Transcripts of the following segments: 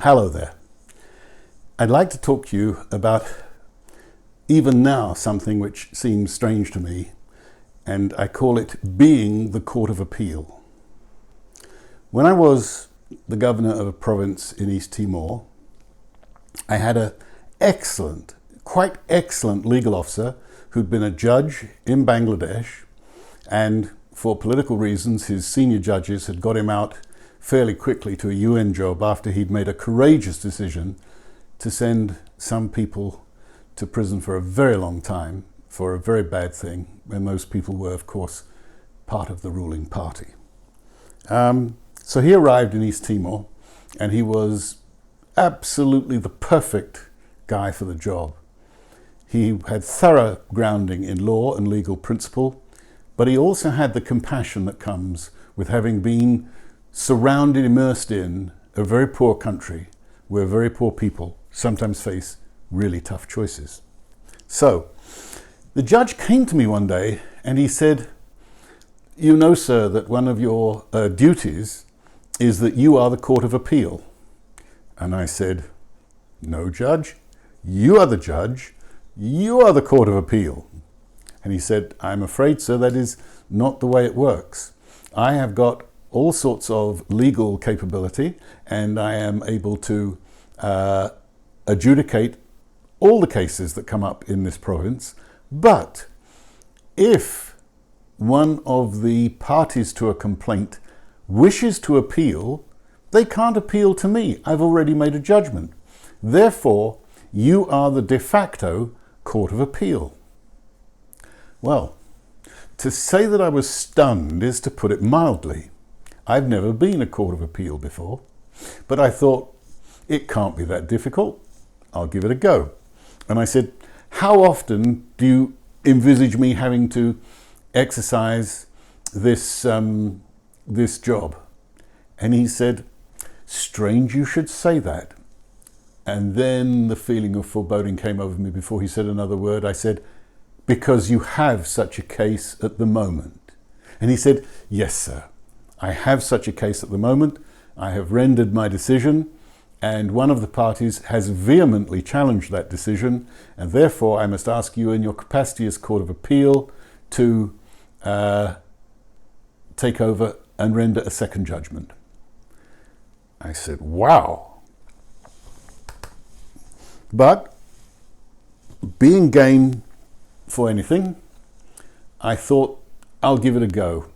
Hello there. I'd like to talk to you about, even now, something which seems strange to me, and I call it being the Court of Appeal. When I was the governor of a province in East Timor, I had an quite excellent legal officer who'd been a judge in Bangladesh, and for political reasons, his senior judges had got him out fairly quickly to a UN job after he'd made a courageous decision to send some people to prison for a very long time for a very bad thing, and those people were, of course, part of the ruling party. So he arrived in East Timor, and he was absolutely the perfect guy for the job. He had thorough grounding in law and legal principle, but he also had the compassion that comes with having been surrounded, immersed in a very poor country where very poor people sometimes face really tough choices. So the judge came to me one day and he said, "You know, sir, that one of your duties is that you are the Court of Appeal." And I said, "No, Judge, you are the judge. You are the Court of Appeal." And he said, "I'm afraid, sir, that is not the way it works. I have got all sorts of legal capability and I am able to adjudicate all the cases that come up in this province. But if one of the parties to a complaint wishes to appeal, they can't appeal to me. I've already made a judgment. Therefore, you are the de facto Court of Appeal." Well, to say that I was stunned is to put it mildly. I've never been a Court of Appeal before, but I thought, it can't be that difficult. I'll give it a go. And I said, "How often do you envisage me having to exercise this job?" And he said, "Strange you should say that." And then the feeling of foreboding came over me before he said another word. I said, "Because you have such a case at the moment." And he said, "Yes, sir, I have such a case at the moment. I have rendered my decision, and one of the parties has vehemently challenged that decision, and therefore I must ask you in your capacity as Court of Appeal to take over and render a second judgment." I said, "Wow." But being game for anything, I thought I'll give it a go.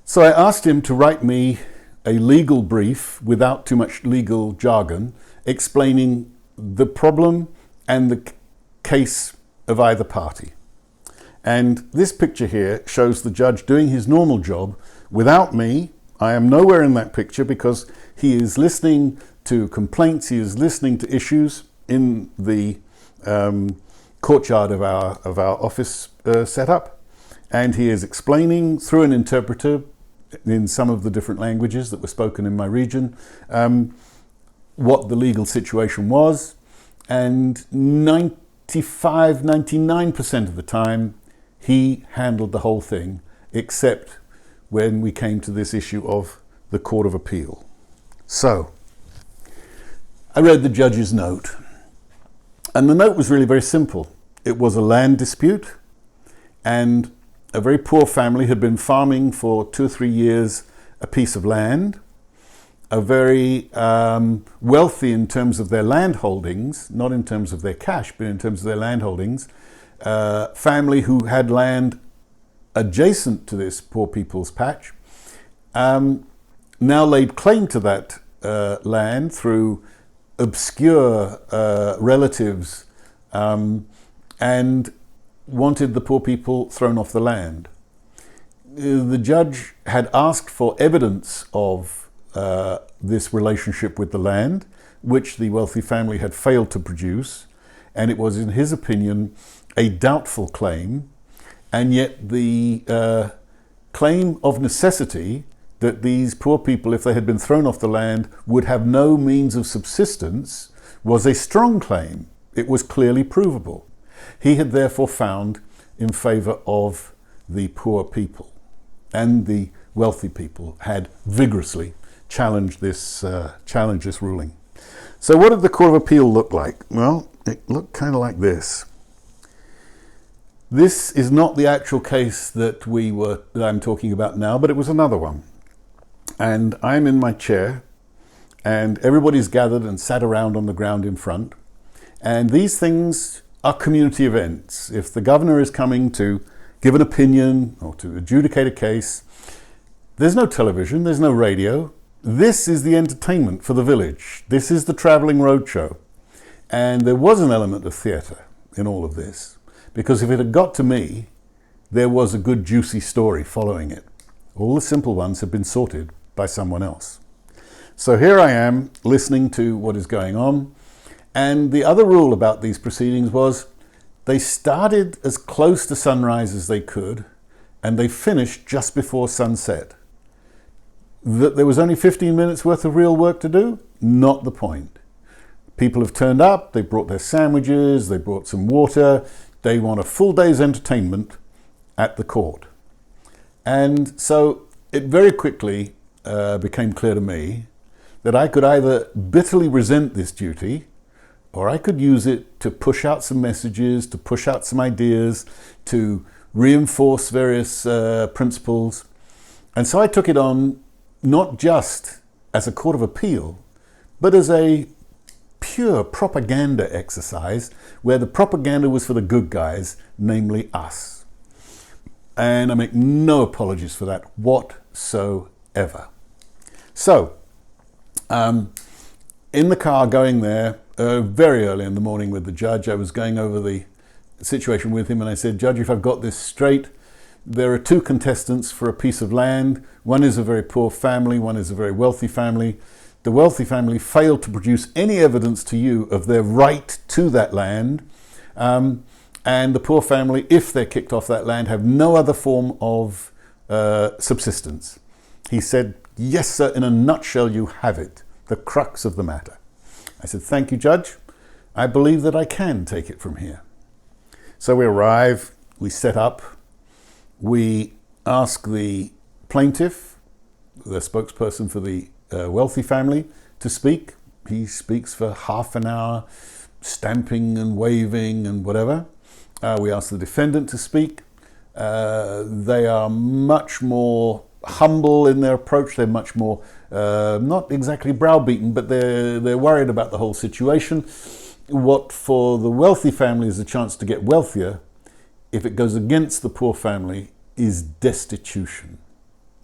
So I asked him to write me a legal brief without too much legal jargon, explaining the problem and the case of either party. And this picture here shows the judge doing his normal job without me. I am nowhere in that picture because he is listening to complaints, he is listening to issues in the courtyard of our office setup, and he is explaining through an interpreter in some of the different languages that were spoken in my region what the legal situation was, and 99% of the time he handled the whole thing, except when we came to this issue of the Court of Appeal. So I read the judge's note, and the note was really very simple. It was a land dispute, and a very poor family had been farming for 2 or 3 years a piece of land. A very wealthy in terms of their land holdings, not in terms of their cash, but in terms of their land holdings, family who had land adjacent to this poor people's patch, now laid claim to that land through obscure relatives and wanted the poor people thrown off the land. The judge had asked for evidence of this relationship with the land, which the wealthy family had failed to produce, and it was, in his opinion, a doubtful claim, and yet the claim of necessity that these poor people, if they had been thrown off the land, would have no means of subsistence was a strong claim. It was clearly provable. He had therefore found in favour of the poor people, and the wealthy people had vigorously challenged this ruling. So what did the Court of Appeal look like? Well, it looked kind of like this. This is not the actual case that I'm talking about now, but it was another one. And I'm in my chair, and everybody's gathered and sat around on the ground in front. And these things are community events. If the governor is coming to give an opinion or to adjudicate a case, there's no television, there's no radio. This is the entertainment for the village. This is the travelling roadshow. And there was an element of theatre in all of this. Because if it had got to me, there was a good juicy story following it. All the simple ones have been sorted by someone else. So here I am listening to what is going on. And the other rule about these proceedings was they started as close to sunrise as they could, and they finished just before sunset. That there was only 15 minutes worth of real work to do? Not the point. People have turned up, they brought their sandwiches, they brought some water. They want a full day's entertainment at the court. And so it very quickly became clear to me that I could either bitterly resent this duty, or I could use it to push out some messages, to push out some ideas, to reinforce various principles. And so I took it on not just as a court of appeal, but as a pure propaganda exercise where the propaganda was for the good guys, namely us. And I make no apologies for that whatsoever. So, in the car going there, very early in the morning with the judge, I was going over the situation with him and I said, Judge, if I've got this straight, there are two contestants for a piece of land. One is a very poor family, one is a very wealthy family. The wealthy family failed to produce any evidence to you of their right to that land. And the poor family, if they're kicked off that land, have no other form of subsistence. He said, yes, sir, in a nutshell, you have it. The crux of the matter. I said, thank you, Judge. I believe that I can take it from here. So we arrive, we set up, we ask the plaintiff, the spokesperson for the wealthy family, to speak. He speaks for half an hour, stamping and waving and whatever. We ask the defendant to speak. They are much more humble in their approach. They're much more, not exactly browbeaten, but they're worried about the whole situation. What for the wealthy family is a chance to get wealthier, if it goes against the poor family, is destitution.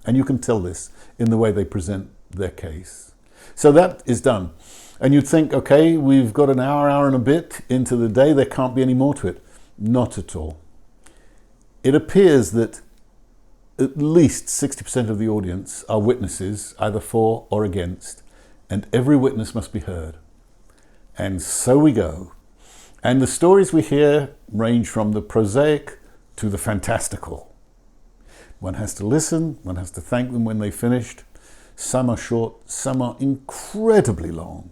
And you can tell this in the way they present their case. So that is done. And you'd think, okay, we've got an hour and a bit into the day, there can't be any more to it. Not at all. It appears that at least 60% of the audience are witnesses, either for or against, and every witness must be heard. And so we go. And the stories we hear range from the prosaic to the fantastical. One has to listen, one has to thank them when they've finished. Some are short, some are incredibly long.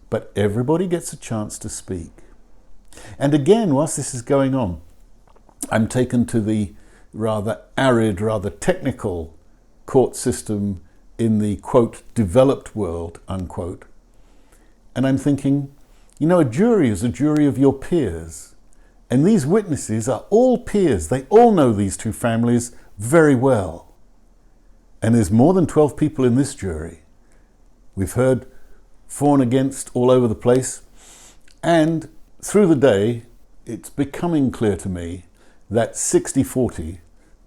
But everybody gets a chance to speak. And again, whilst this is going on, I'm taken to the rather arid, rather technical court system in the, quote, developed world, unquote. And I'm thinking, you know, a jury is a jury of your peers. And these witnesses are all peers. They all know these two families very well. And there's more than 12 people in this jury. We've heard for and against all over the place. And through the day, it's becoming clear to me that 60-40,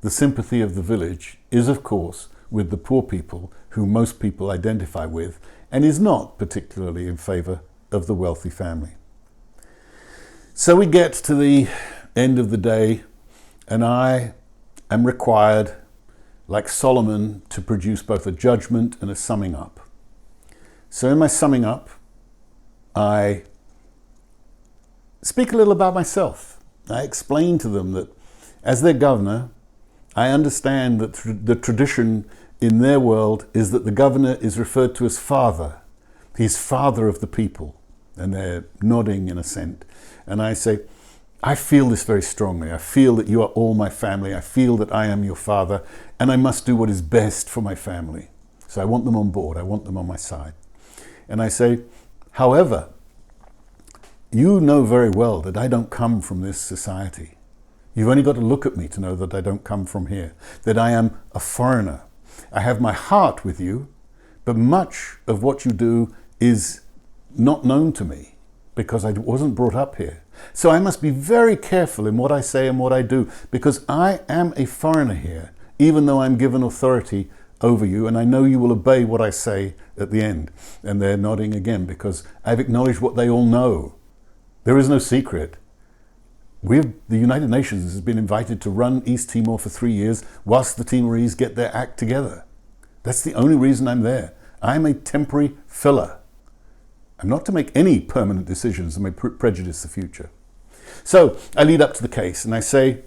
the sympathy of the village, is of course with the poor people who most people identify with, and is not particularly in favour of the wealthy family. So we get to the end of the day, and I am required, like Solomon, to produce both a judgment and a summing up. So in my summing up, I speak a little about myself. I explain to them that as their governor, I understand that the tradition in their world is that the governor is referred to as father. He's father of the people. And they're nodding in assent. And I say, I feel this very strongly. I feel that you are all my family. I feel that I am your father, and I must do what is best for my family. So I want them on board. I want them on my side. And I say, However, you know very well that I don't come from this society. You've only got to look at me to know that I don't come from here, that I am a foreigner. I have my heart with you, but much of what you do is not known to me because I wasn't brought up here. So I must be very careful in what I say and what I do, because I am a foreigner here, even though I'm given authority over you, and I know you will obey what I say at the end. And they're nodding again because I've acknowledged what they all know. There is no secret. The United Nations has been invited to run East Timor for 3 years whilst the Timorese get their act together. That's the only reason I'm there. I'm a temporary filler. I'm not to make any permanent decisions that may prejudice the future. So I lead up to the case and I say,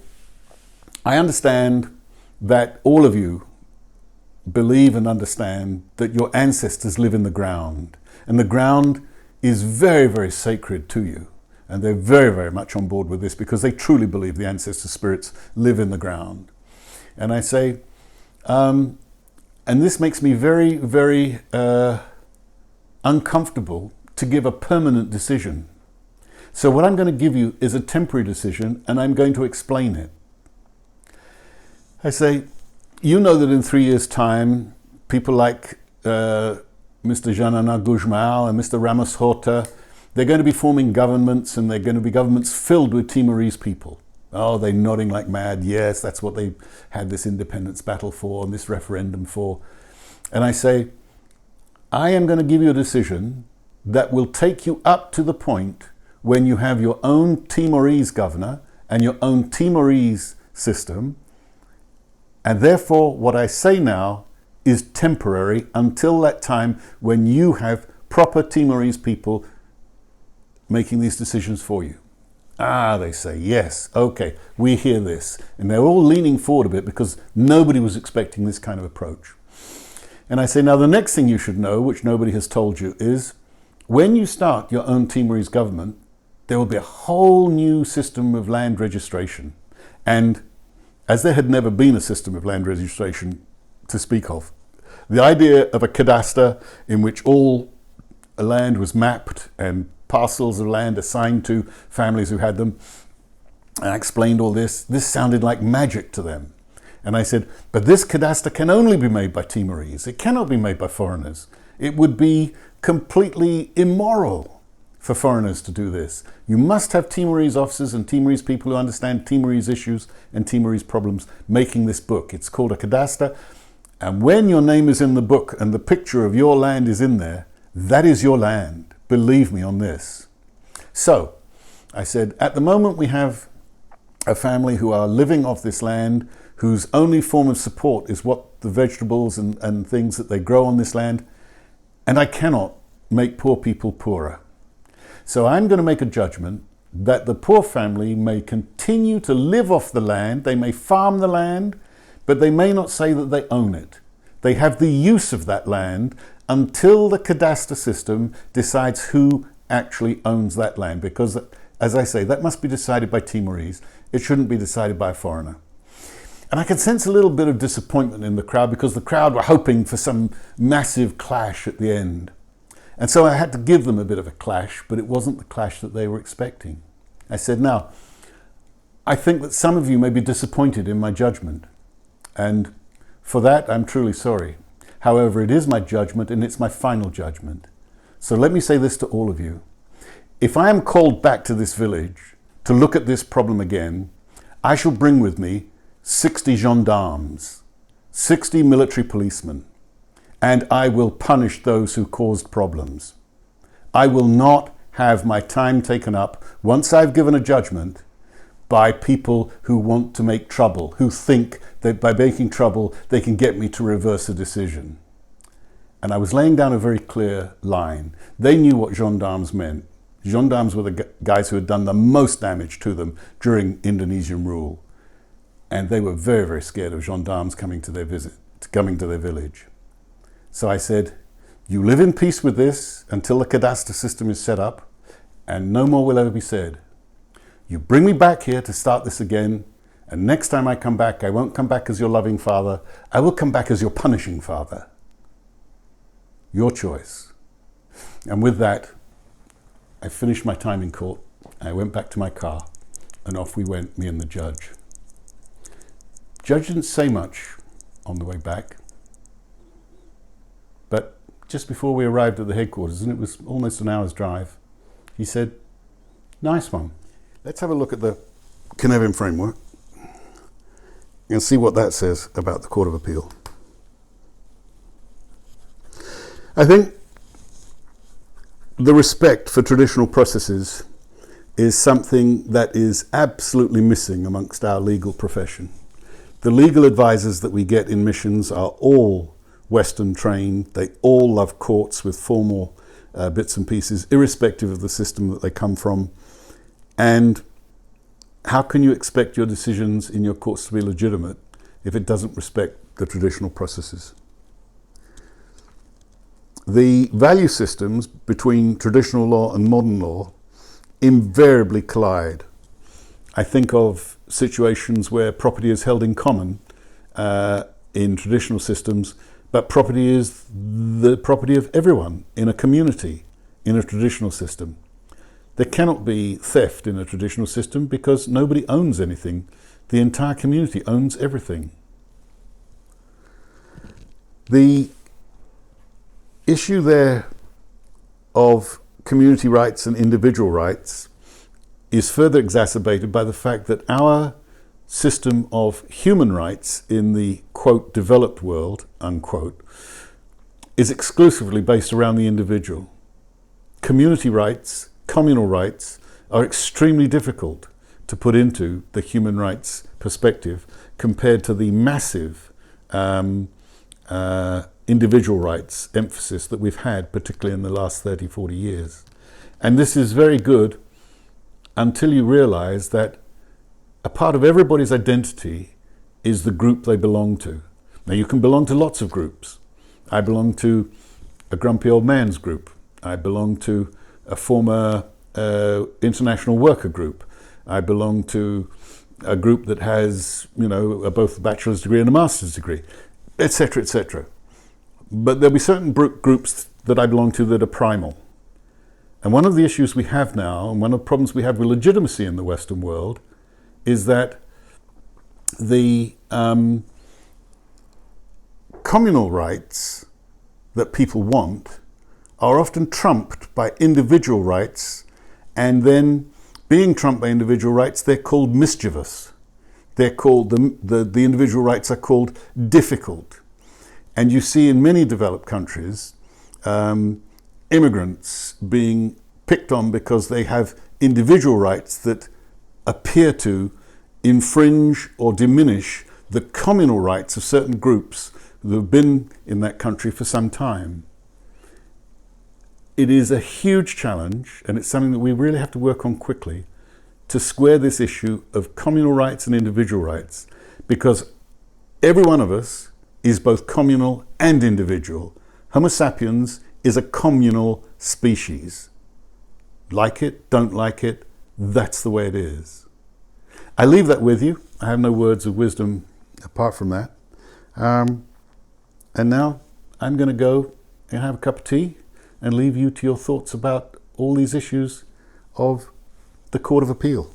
I understand that all of you believe and understand that your ancestors live in the ground, and the ground is very, very sacred to you. And they're very, very much on board with this because they truly believe the ancestor spirits live in the ground. And I say, and this makes me very, very uncomfortable to give a permanent decision. So what I'm going to give you is a temporary decision, and I'm going to explain it. I say, you know that in 3 years' time, people like Mr. Jean-Anna Guzmão and Mr. Ramos Horta, they're going to be forming governments, and they're going to be governments filled with Timorese people. Oh, they're nodding like mad. Yes, that's what they had this independence battle for and this referendum for. And I say, I am going to give you a decision that will take you up to the point when you have your own Timorese governor and your own Timorese system. And therefore, what I say now is temporary until that time when you have proper Timorese people making these decisions for you. Ah, they say, yes, okay, we hear this. And they're all leaning forward a bit because nobody was expecting this kind of approach. And I say, now the next thing you should know, which nobody has told you, is when you start your own Timorese government, there will be a whole new system of land registration. And as there had never been a system of land registration to speak of, the idea of a cadaster in which all land was mapped and parcels of land assigned to families who had them, and I explained all this sounded like magic to them. And I said, but this cadaster can only be made by Timorese. It cannot be made by foreigners. It would be completely immoral for foreigners to do this. You must have Timorese officers and Timorese people who understand Timorese issues and Timorese problems making this book. It's called a cadaster. And when your name is in the book and the picture of your land is in there, that is your land. Believe me on this. So I said, at the moment we have a family who are living off this land, whose only form of support is what the vegetables and things that they grow on this land. And I cannot make poor people poorer. So I'm going to make a judgment that the poor family may continue to live off the land. They may farm the land, but they may not say that they own it. They have the use of that land until the cadaster system decides who actually owns that land. Because, as I say, that must be decided by Timorese. It shouldn't be decided by a foreigner. And I can sense a little bit of disappointment in the crowd because the crowd were hoping for some massive clash at the end. And so I had to give them a bit of a clash, but it wasn't the clash that they were expecting. I said, now, I think that some of you may be disappointed in my judgment. And for that, I'm truly sorry. However, it is my judgment and it's my final judgment. So let me say this to all of you. If I am called back to this village to look at this problem again, I shall bring with me 60 gendarmes, 60 military policemen, and I will punish those who caused problems. I will not have my time taken up, once I've given a judgment, by people who want to make trouble, who think that by making trouble they can get me to reverse a decision. And I was laying down a very clear line. They knew what gendarmes meant. Gendarmes were the guys who had done the most damage to them during Indonesian rule. And they were very, very scared of gendarmes coming to their village. So I said, you live in peace with this until the cadaster system is set up, and no more will ever be said. You bring me back here to start this again, and next time I come back, I won't come back as your loving father. I will come back as your punishing father. Your choice. And with that, I finished my time in court. I went back to my car, and off we went, me and the judge. Judge didn't say much on the way back, but just before we arrived at the headquarters, and it was almost an hour's drive, he said, "Nice one. Let's have a look at the Cynefin framework and see what that says about the Court of Appeal." I think the respect for traditional processes is something that is absolutely missing amongst our legal profession. The legal advisors that we get in missions are all Western trained. They all love courts with formal bits and pieces, irrespective of the system that they come from. And how can you expect your decisions in your courts to be legitimate if it doesn't respect the traditional processes? The value systems between traditional law and modern law invariably collide. I think of situations where property is held in common in traditional systems, but property is the property of everyone in a community in a traditional system. There cannot be theft in a traditional system because nobody owns anything. The entire community owns everything. The issue there of community rights and individual rights is further exacerbated by the fact that our system of human rights in the, quote, developed world, unquote, is exclusively based around the individual. Community rights, communal rights, are extremely difficult to put into the human rights perspective compared to the massive individual rights emphasis that we've had, particularly in the last 30, 40 years. And this is very good until you realize that a part of everybody's identity is the group they belong to. Now, you can belong to lots of groups. I belong to a grumpy old man's group. I belong to a former international worker group. I belong to a group that has, both a bachelor's degree and a master's degree, etc., etc. But there'll be certain groups that I belong to that are primal. And one of the issues we have now, and one of the problems we have with legitimacy in the Western world, is that the communal rights that people want are often trumped by individual rights, and then being trumped by individual rights, they're called mischievous. They're called, the individual rights are called difficult. And you see in many developed countries, immigrants being picked on because they have individual rights that appear to infringe or diminish the communal rights of certain groups that have been in that country for some time. It is a huge challenge, and it's something that we really have to work on quickly to square this issue of communal rights and individual rights, because every one of us is both communal and individual. Homo sapiens is a communal species. Like it, don't like it, that's the way it is. I leave that with you. I have no words of wisdom apart from that. And now I'm going to go and have a cup of tea and leave you to your thoughts about all these issues of the Court of Appeal.